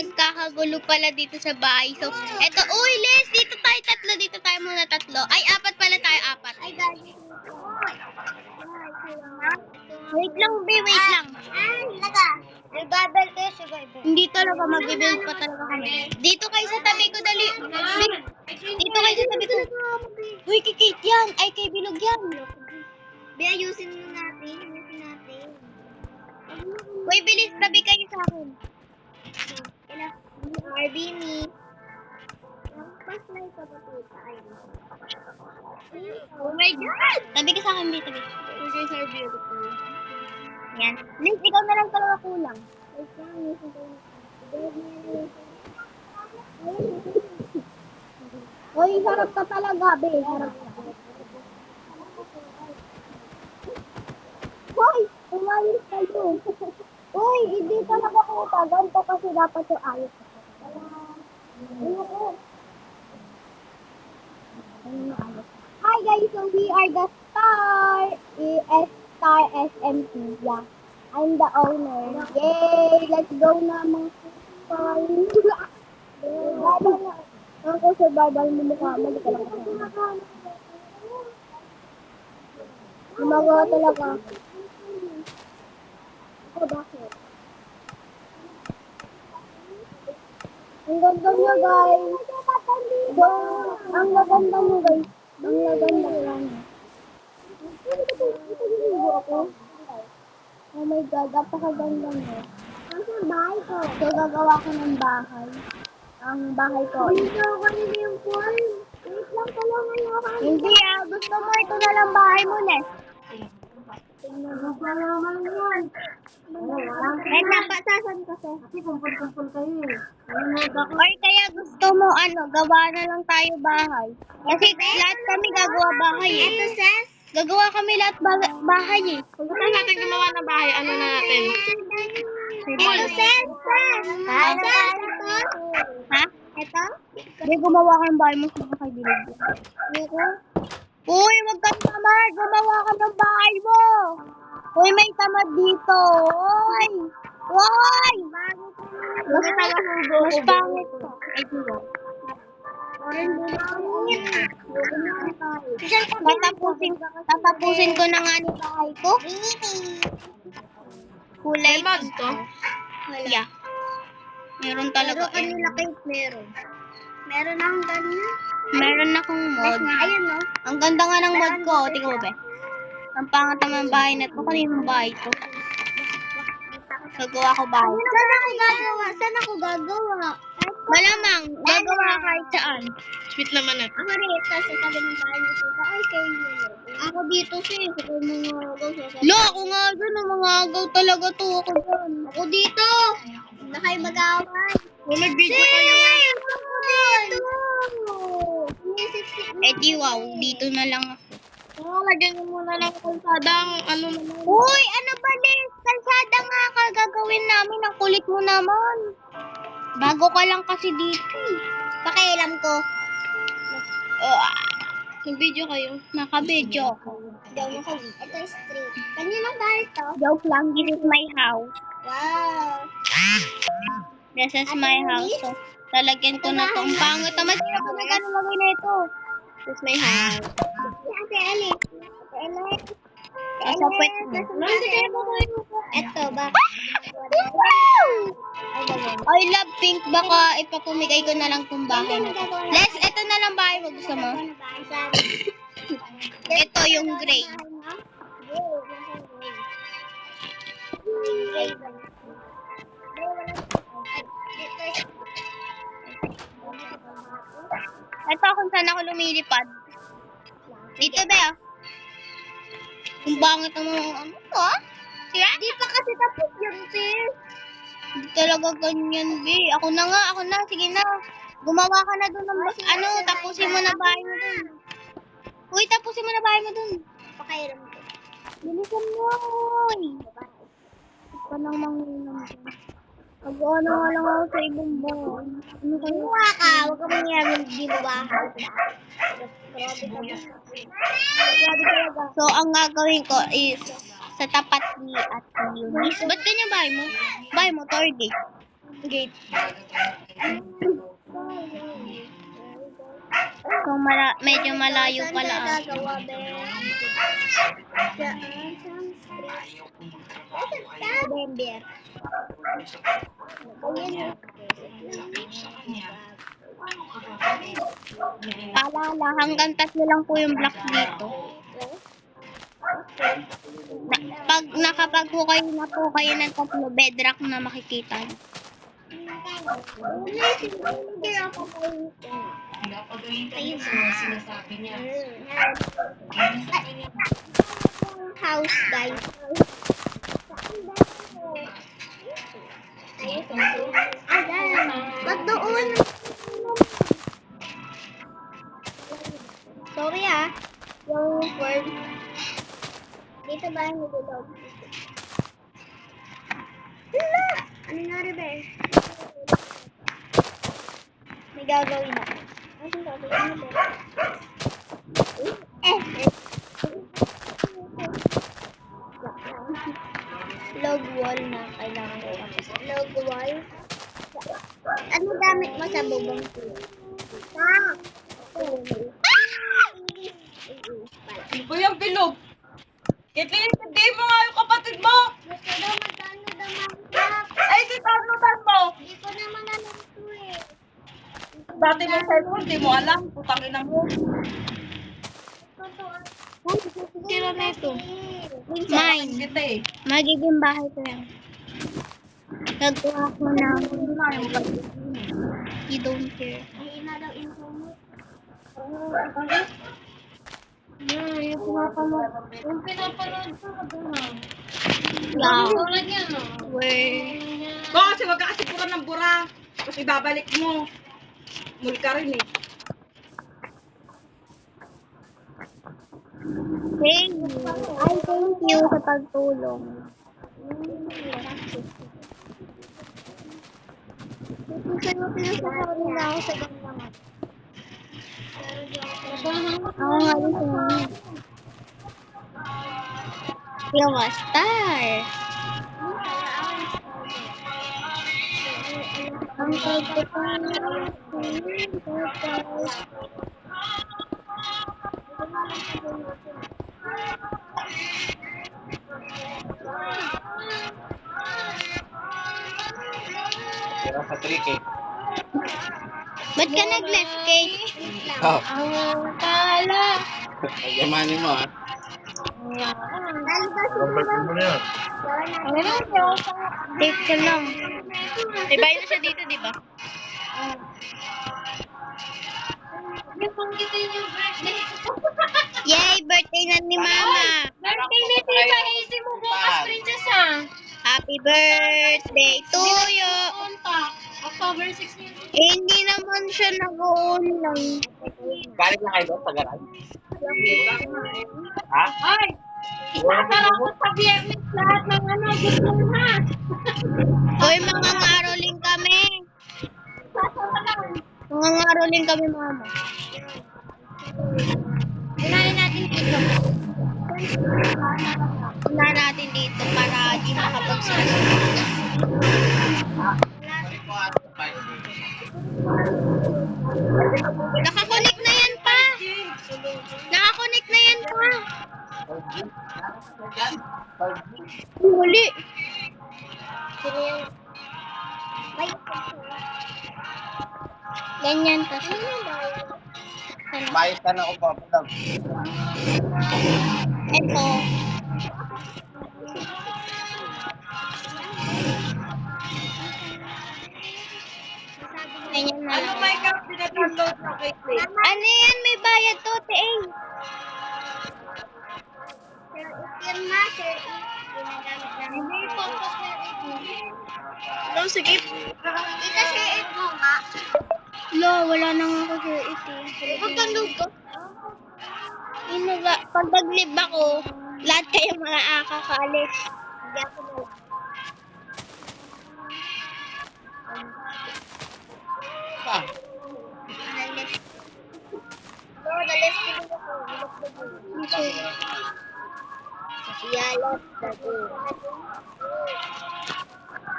nagkakagulo pala dito sa bahay. So, eto, uy, Les, dito tayo tatlo. Dito tayo muna tatlo. Ay, apat pala tayo, apat. Ay, guys. Wait lang, be, wait lang. Talaga. Survival kayo, survival. Hindi talaga, mag-build pa talaga kami. Dito kayo sa tabi ko, dali. Dito kayo sa tabi ko. Uy, kay Kate yan. Ay, kay Bilog yan. Be, ayusin natin. Uy, bilis, tabi kayo sa akin. Arbini. Pas na ito pa tita. Oh my God! Tabi ka sa akin, be, tabi. You guys are beautiful. Yan. Liz, ikaw na lang talaga kulang. Uy, sarap ka talaga, be. Sarap ka. Hoy, umayos kayo. Uy, hindi talaga ko ganito kasi dapat yung ayos. Hi guys, so we are the Star SMT. Yeah, I'm the owner. Yay! Let's go na mga Star. Babal na. Ako sa babal mo mukha. Mali ka lang kasi. Gumagawa talaga. Oh, bakit? Ang ganda niya, guys. Ang ganda niya, guys. Ang ganda lang. Oh my God, napakaganda niya. Ang bahay ko. So, gagawa ko ng bahay. Ang bahay ko. Dito ako nila yung pool. Wait lang pala ngayon. Hindi gusto mo ito na lang bahay mo, Nes. Tingnan mo pa naman yan. Eh, napasasan kasi. Kasi kumpul-kumpul kayo eh. Or kaya gusto mo, gawa na lang tayo bahay. Kasi lahat kami gagawa bahay eh. Ito, Ses. Gagawa kami lahat bahay eh. Kung gusto natin gumawa ng bahay, ano na natin? Ito, Ses. Ses, ito. Ha? Ito? Hindi, gumawa ka ng bahay mo sa kay Bilog. Ito. Uy, wag kang tamad! Gumawa ka ng bahay mo! Uy, may tamad dito! Uy! Uy! Mas pangit to. Ay, diba? Tatapusin ko na nga ni bahay ko. Kulay May mods to? Yeah. Meron talaga. Pero kanila kayo meron. Meron akong ganyan. Meron akong mod. Ayun, no? Ang ganda nga ng mod ko. Tingnan mo, be. Ang pangat naman ng bahay na ito. Kanino bahay ito? Gagawa ko bahay. Saan ako gagawa? Malamang, gagawa ka kahit saan. Sweet naman na. Ako rito sa tabi ng bahay ni tita. Ay, kayo yun. Ako dito siya. Ako mga agaw. Lo, ako nga dyan. Ang mga agaw talaga to. Ako dyan. Ako dito. Na kayo mag-away. Kung may video kayo, Ako dito. Eh di wow, dito na lang ako. lagyan nyo muna ng kalsadang ano naman. Uy, ano ba, Liz? Kalsada nga ka gagawin namin. Ang kulit mo naman. Bago ka lang kasi dito. Pakialam ko. Yung video kayo. Naka-video ako. Ito is street. Kanina ba ito? Joke lang, this is my house. Wow. This is my house. So, talagyan ko na itong pangit. Tama, sino ba nag-alagay na ito? This is my house. Ate Alice. Ate Alice. Sa pwet mo. Ito ba? I love pink. Baka ipapumigay ko na lang itong bahay na ito. Les, ito na lang bahay mo. Gusto mo? Ito yung gray. Ito kung saan ako lumilipad. Dito ba? Kung bangit ang mga ano to, ah? Sira? Di pa kasi tapos yun, sis. Hindi talaga ganyan, be. Ako na. Sige na. Gumawa ka na dun ng, tapusin mo na bahay mo dun. Uy, tapusin mo na bahay mo dun. Pakialam ko. Bilisan mo, uy. Ito nang manginam dyan. Pag-ano nga lang ako sa ibang bahay. Ano kayo? Kumuha ka. Huwag ka mangyari di mo bahay. Grabe talaga. So, ang gagawin ko is sa tapat ni Ate Eunice. Ba't ganyan bahay mo? Bahay mo, Torgate. Gate. Kung medyo malayo Saan pala. tayo gagawa, be? Diyan, sa street. November. Ayan. Paalala, hanggang 3 lang po yung blocks dito. Pag nakapaghukay na po kayo ng 3, bedrock na makikita niyo. Hindi ako ayun sinasabi niya. House, guys. Ayan. Ba't doon? Sorry ah. Yung word. Dito ba yung nilolog? Hala! Ano nangyari ba eh? May gagawin ako. Ano gagawin mo ba? Log wall na kailangan ko tapos. Log wall. Ano gamit mo sa bubong ko? Ano ba yung bilog? Kitlin, hindi mo nga yung kapatid mo! Gusto daw magkano daw Minecraft. Ay, si tanutan mo! Hindi ko naman alam ito eh. Dati mo cellphone, di mo alam. Putangin na mo. Sira na ito. Mine. Mine. Kita eh. Magiging bahay ko yan. Nagkuha ko ng you don't care. Ay, ina daw internet. Yung pinapanood ko, Yeah. tulad yan, no? Where? Oo, kasi wag ka kasi bura ng bura. Kasi babalik mo. Mul ka rin eh. Thank you. Ay, thank you sa pagtulong. Pinasasari na ako sa ganyan. Ako nga rin sa mga. Yung star. Ang Pero sa 3K. Ba't ka nag-left cake? Oh, Ang kala. yamanin mo ah. Take ko lang. May bahay na siya dito, di ba? Yay! Birthday na ni Mama! Birthday ni Tita Hazy mo bukas, princess ah. Happy birthday to you! October 6 yun. Hindi naman siya nag-online. Galing na kayo doon sa garage? Ha? Ay! Isasara ko sa biyernes lahat ng gusto mo ha. Hoy, mga ngaroling kami. Mga ngaroling kami, Mama. Unahin natin dito. Una natin dito para di makapagsasabi. Nakakonek na yan pa. Nakakonek na yan pa. Huli. Sino yung... May... Ganyan kasi. Mayos ka na upo. Ito. Ganyan na Ano lang. may kap pinadownload na kay Clay? Ano yan? May bayad to, te. Yan nga, sir. Ginagamit namin. Hindi, purpose na ito. No, sige. Ito, sir, ito nga. Lo, wala na nga ako sir ito. Huwag kang lugo. Pag nag-live ako, lahat kayo mga akakaalis. Hindi ako na. Pa. No, the left to go. Yeah, left to go.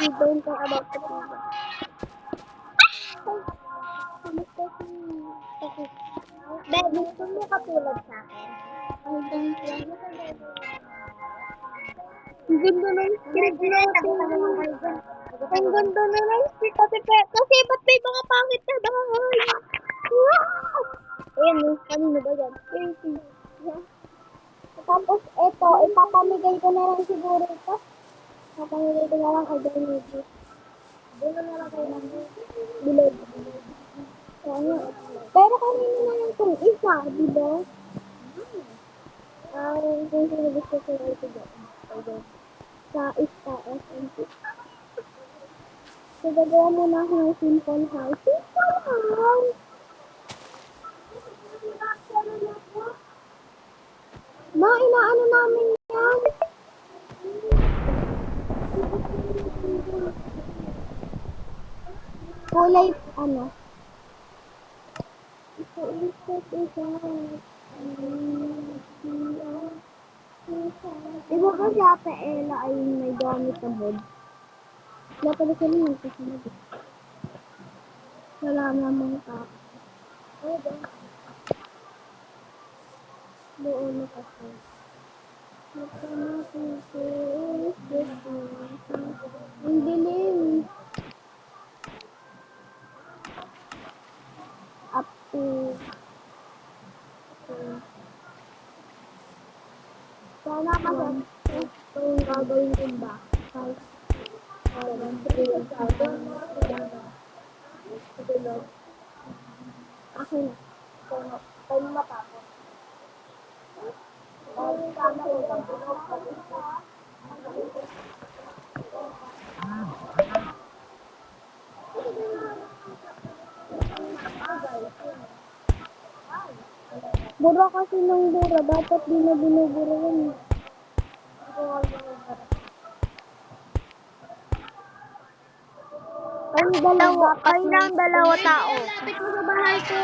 We don't care about the pizza. Kamusta si Takik? Ben, gusto mo katulad sa akin? Ang ganda. Ang ganda ng script natin. Ang ganda na ng script kasi ba't may mga pangit na bahay? Wow! Ayan, kanino ba yan? Tapos ito, ipapamigay ko na lang siguro ito. Ipapamigay ko na lang kay Benji. Doon na lang kayo ng bilog. Pero kanino na lang itong isa, di ba? Kung sino gusto ko na ito dyan. Sa Ista SMT. So, gagawa muna ako ng simple house. Simple house! Ma, inaano namin yan? Kulay, ano? Diba kasi Ate Ella ay may gamit na board? Wala pala sila yung kasunod. Wala namang tao. Doon na kasi. Ang dilim. Up to. Sana kasi ito yung gagawin ko ba? Ako na. Tayo matapos. Bura kasi ng bura. Dapat di na binubura yun. Kayo lang dalawa tao. Lapit mo sa bahay ko.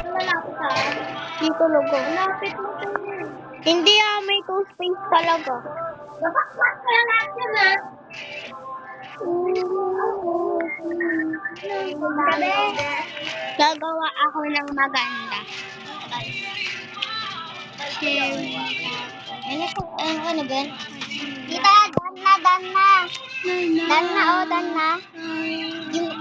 Lalapit ka? Dito logo. Lapit mo to. Hindi may space talaga. Dapat ka lang yan Gabi. Gagawa ako ng maganda. Ano ba? Kita, dan na. Dan na. Yung...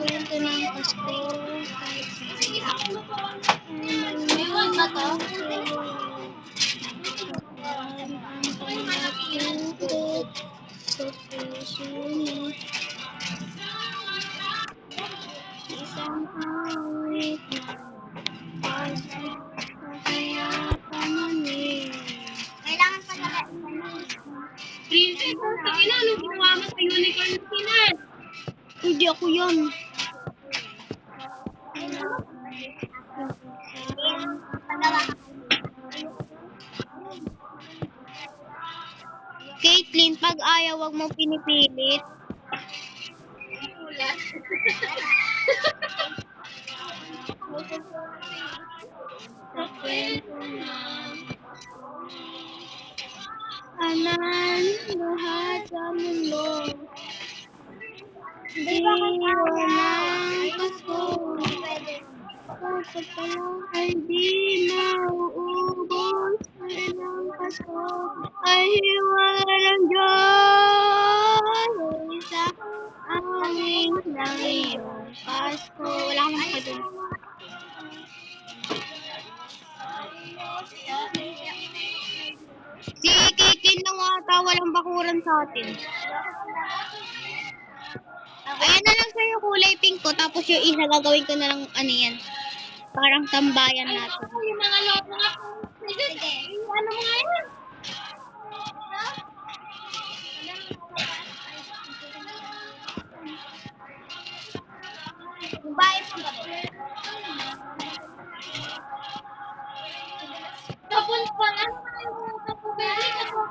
Kwento ng Pasko. Mayroon ba to? Isang awit kaya pamanin. Kailangan pa na Princess, ang ina, anong ginawa mo sa unicorn sinet? Hindi ako yan. Caitlyn, pag ayaw, wag mo pinipilit. Anan, lahat sa mundo. Di walang kaso. Kapag pala ay di mauubos. Ilang kaso ay hiwala ng Diyos. Sa amin ng iyong Pasko. Wala akong makadun. Si Kikin lang ata, walang bakuran sa atin. Ayan na lang sa'yo, kulay pink ko. Tapos yung isa, gagawin ko na lang, ano yan. Parang tambayan natin. Yung mga loko nga. Sige. Ano mo nga yan? Babae pa ba? Tapos pa nga. Kapubili ka po.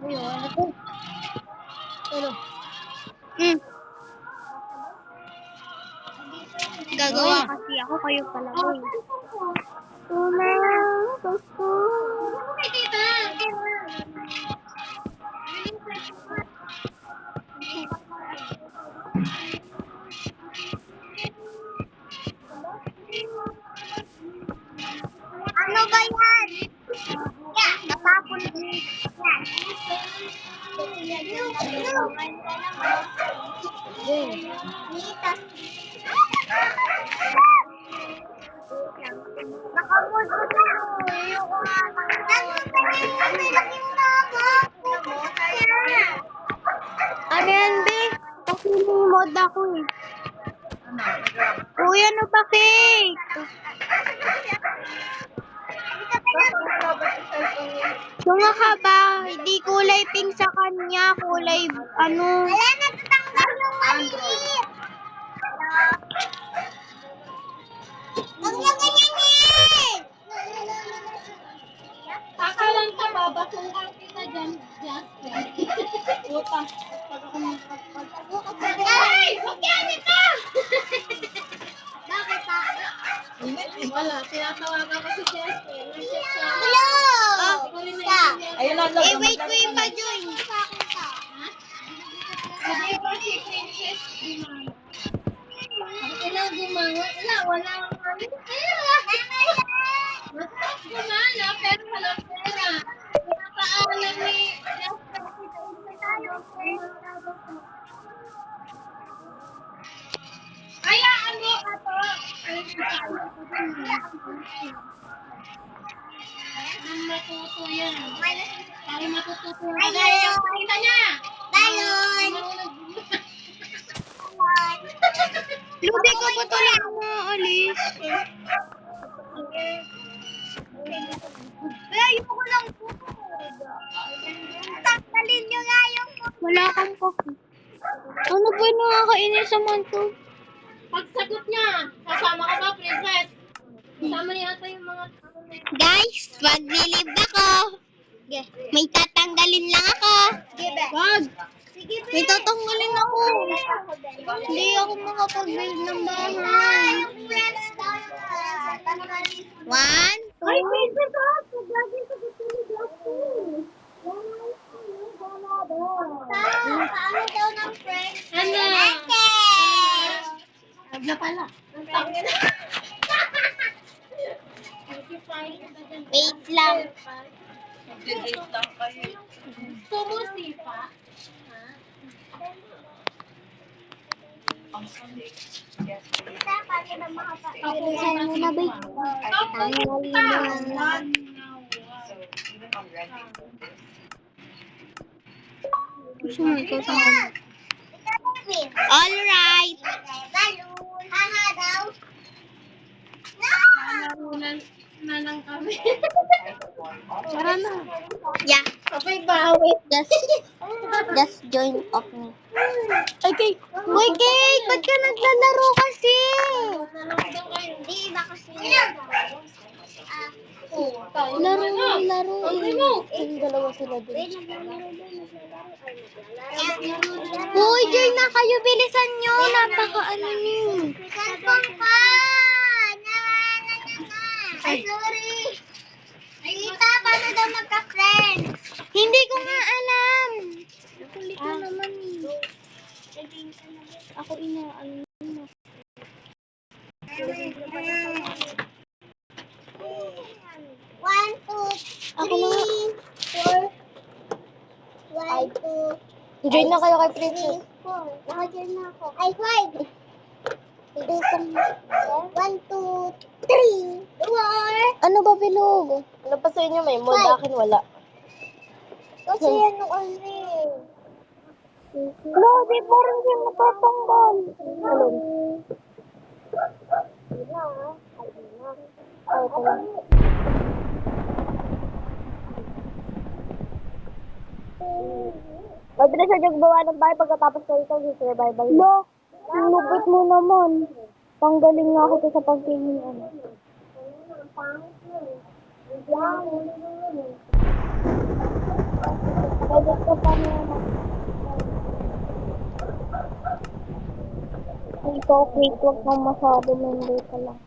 Ayun, ako. Mm. Gagawa kasi ako, kayo pala ko eh. Tunang gusto. Ano ba yan? Yeah, natapon ko. Yan. Nakamod ko na. Ayoko nga ano yan, be? Kasi may mod ako eh. Uy, ano ba, cake? Tunga ka ba? Hindi kulay pink sa kanya. Kulay, ano? Wala, natatanggal yung maliit. Huwag niya ganyanin! Kakalan ka ba? Basong ka kita dyan. Puta. Ay! Huwag yan ito! Bakit pa? Wala. Tinatawagan ko si Chester. Nag-chat siya. Hello! Hindi ko rin naiintindihan. Ayun lang, Eh, wait ko yung pa-join. Hindi ko si Princess Dimana. Kailangan gumanga. Wala ang kami. Masarap gumana, pero walang pera. Pinapaalam ni Chester. Kaya ano ka to? Ang matuto yan. Para matututo ka. Kaya kita niya. Balon! Ludi ko putulin mo, Alis. Ayoko lang po. Tanggalin nyo nga yung... Wala kang coffee. Ano ba yung nakakainis naman to? Pagsagot niya, kasama ka ba, princess? Kasama yata yung mga tao na yun. Guys, maglilib ako. May tatanggalin lang ako. Wag. May tatanggalin ako. Hindi ako makapag-build ng bahay. 1, 2. Ay, princess ako! Lagi sa gitulog ako. Paano daw ng friends? Ano? Ate! Na pala. Ang tangin na. Wait lang. Mag-date lang kayo. Sumusipa. Bilisan mo na, babe. Tanggalin mo lang. Gusto mo ito sa akin? Alright. Haha daw. Narunan na lang kami. Tara na. Yeah. Okay ba? Wait. Just join off me. Okay. Uy, Kate! Ba't ka naglalaro kasi? Nalaro daw kayo. Hindi, iba kasi. Tayo Laro, naman, ah. laro. Ang ino. Yung dalawa sila dun. Uy, join na kayo. Bilisan nyo. Napaka-ano nyo. Cellphone ka! Ay, sorry. Tita, paano daw magka-friends? Hindi ko nga alam. Kulit mo naman eh. Ako inaalam mo. One, two, three, four, one, two. Join na kayo kay Princess. Naka-join na ako. Ay, five. One, two, three, four. Ano ba bilog? Ano pa sa inyo may mod? Five. Akin wala. Kasi ano kasi. No, di pa rin siya matatanggal. Ano? Ay, ito lang. Mabilis na yung gawa ng bahay pagkatapos ko ito si survival. No, lupit mo naman. Tanggalin nga ako to sa pagtingin. Ano. Edit ko pa naman. Ikaw, Kate, huwag kang masyado member ka lang.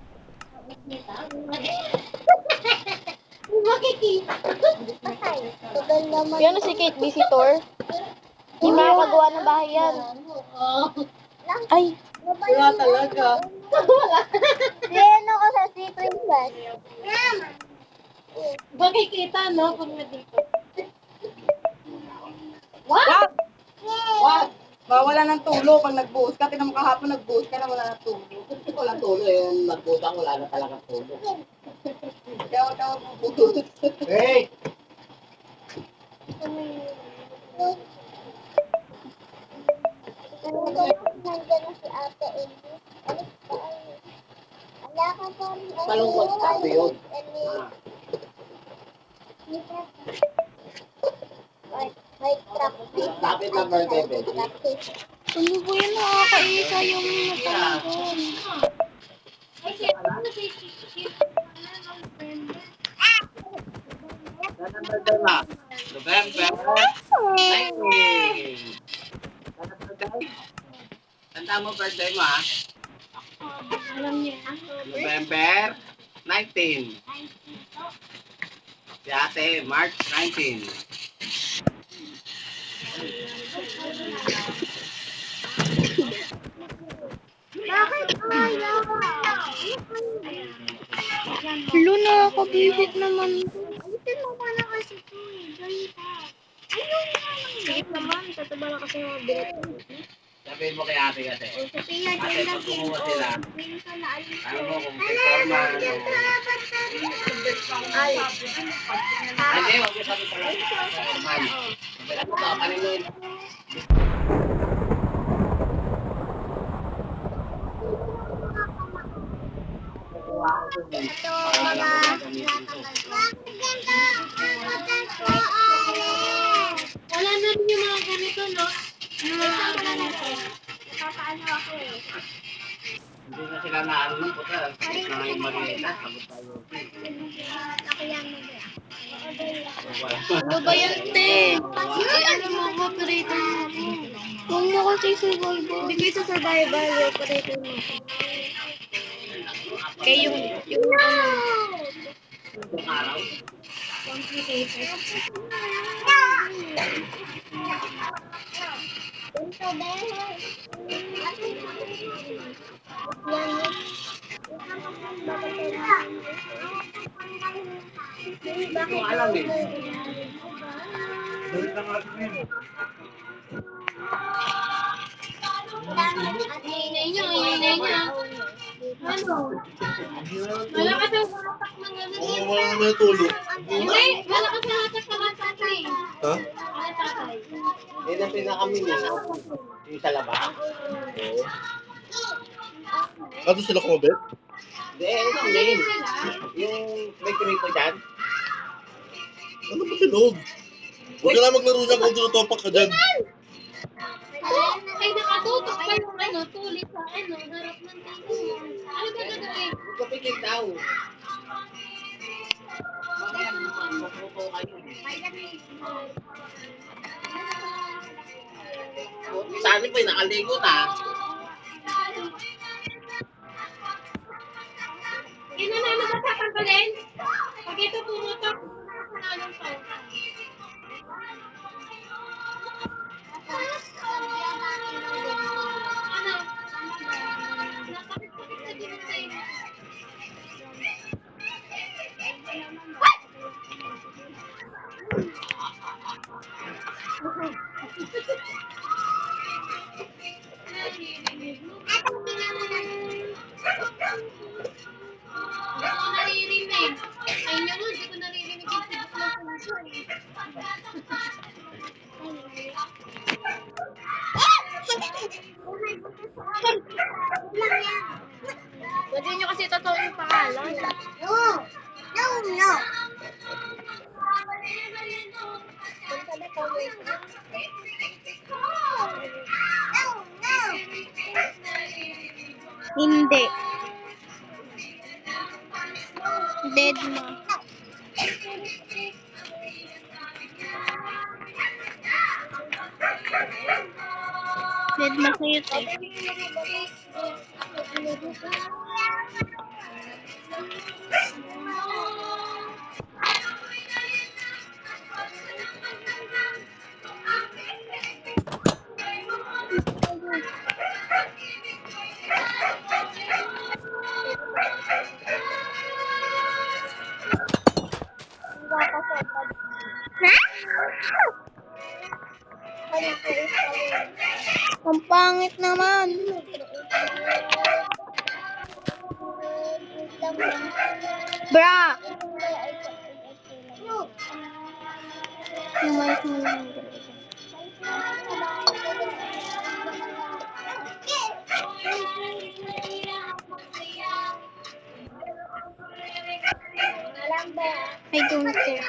Tagal naman. Yan si Kate Visitor. Hindi makakagawa ng bahay yan. Ay, Wala talaga. Sino ko sa si Princess? Makikita, no? Pag nandito. Wag! Wag! Bawala ng tulo pag nagbuhos ka. Tinan mo kahapon nagbuhos ka na wala ng tulo. Walang tulo yung nagbutang, wala na talaga tulo. Kaya wag ka magbubuhos. Hey! Nandiyan na si Ate Amy. Alis pa ay. Wala ka pa rin. Malungkot sabi yun. May truck. Lapit na birthday, baby. ano po yan? Nakakaisa yung matanggal. Anong birthday ma? November 19. Anong birthday? Tanda mo birthday mo ha? November 19. Si ate, March 19. Bakit ayaw? Lo, nakakabisit naman. Alisin mo muna kasi ito eh. Ganita. Ayaw nga lang. Sige naman, tataba na kasi mga bilet. Sabihin mo kay ate kasi. Sabihan Ate, din pag lang kumuha sila, minsan na alis ano mo kung si Forman o... Ay. Hindi, huwag yung sabi pala. Forman. Sabi mo ka, kanino yun? Ito, mga Wala na rin yung mga ganito, no? Yung mga ganito. papaano ako eh. Hindi na sila naano ng puta. Sakit na ngayon maliit na. Sagot tayo. Ako yan mo ba? Ano ba yan, te? Ay, ano mo, operator mo. Huwag mo kasi survival. Hindi kayo sa survival, operator mo. Kaya yung ano, Itong araw. Hindi ko alam eh. Ingay niya, ingay niya. Ano? Malakas ang hatak ng ano dito. Wala na tulog. Hindi, malakas ang hatak ng tatay. Ha? Ang tatay. Yan ang pinakaminis. Yung sa labas. Ato sila kumabit? Hindi, ito main. Yung may kripo dyan. Ano ba sinog? Huwag ka na maglaro dyan kung tinutopak ka dyan. Ay, nakatutok pa yung ano, tulit sa ano, harap ng table. Ano ba gagawin? Huwag ka pikit daw. Mamaya, magpupo kayo. Saan pa yung nakaligo na? Yun na naman tatanggalin? Pag ito pumutok, anong pa? Ano? Napakit-pakit na din tayo. Hindi ko naririnig. Ayun nga, hindi ko naririnig yung tibok ng puso eh. pwede nyo kasi totoo yung pangalan. No! No, no! No, no! Hindi. Dead ma. Dead na cute eh. Ang pangit naman. Bra! Lumayas mo lang. I don't care.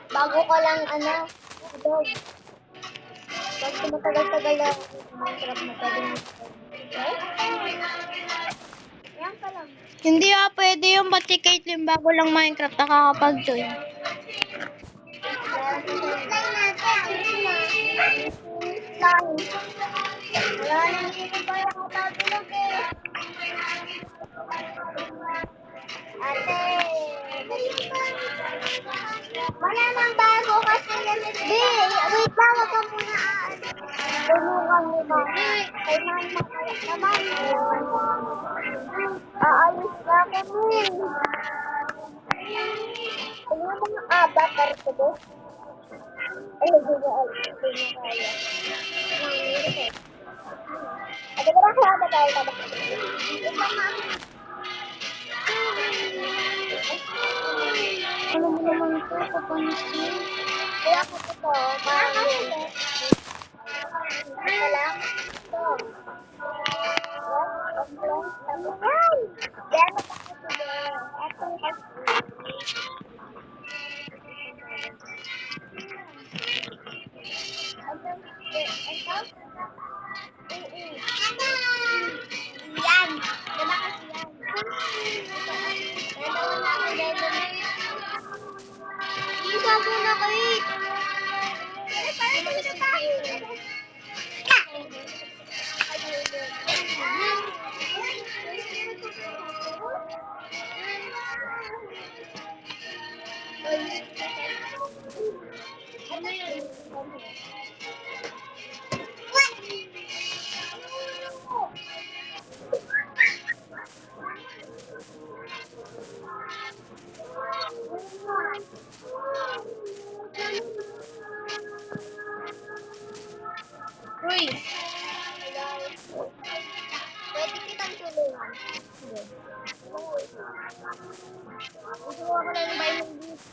Bago ka lang, dog. Pag tumatagal-tagal na Minecraft na pwede mo. Yan ka lang. Hindi pwede yung ba't si Caitlyn bago lang Minecraft nakakapag-join. Wala nang hindi pa yung tatulog eh. Ate. Wala nang bago kasi yan. Di, wait lang, wag ka muna aalis. Tulungan mo ba? Kay mama kaya naman. Aalis na kami. Ano yung mga avatar ko do? Ay, hindi na kaya. Ada ba kaya ba tayo ba? Ano mo naman ito? Kapansin. Kaya ko ito, parang ito lang. Ito. Yan. Yan, yan. Diba kasi yan? Dalawa na ako dito. Isa muna kayo. Parang dito tayo. Ano yun? Uy! Pwede kitang tulungan. Gusto ko na yung buy ng gift.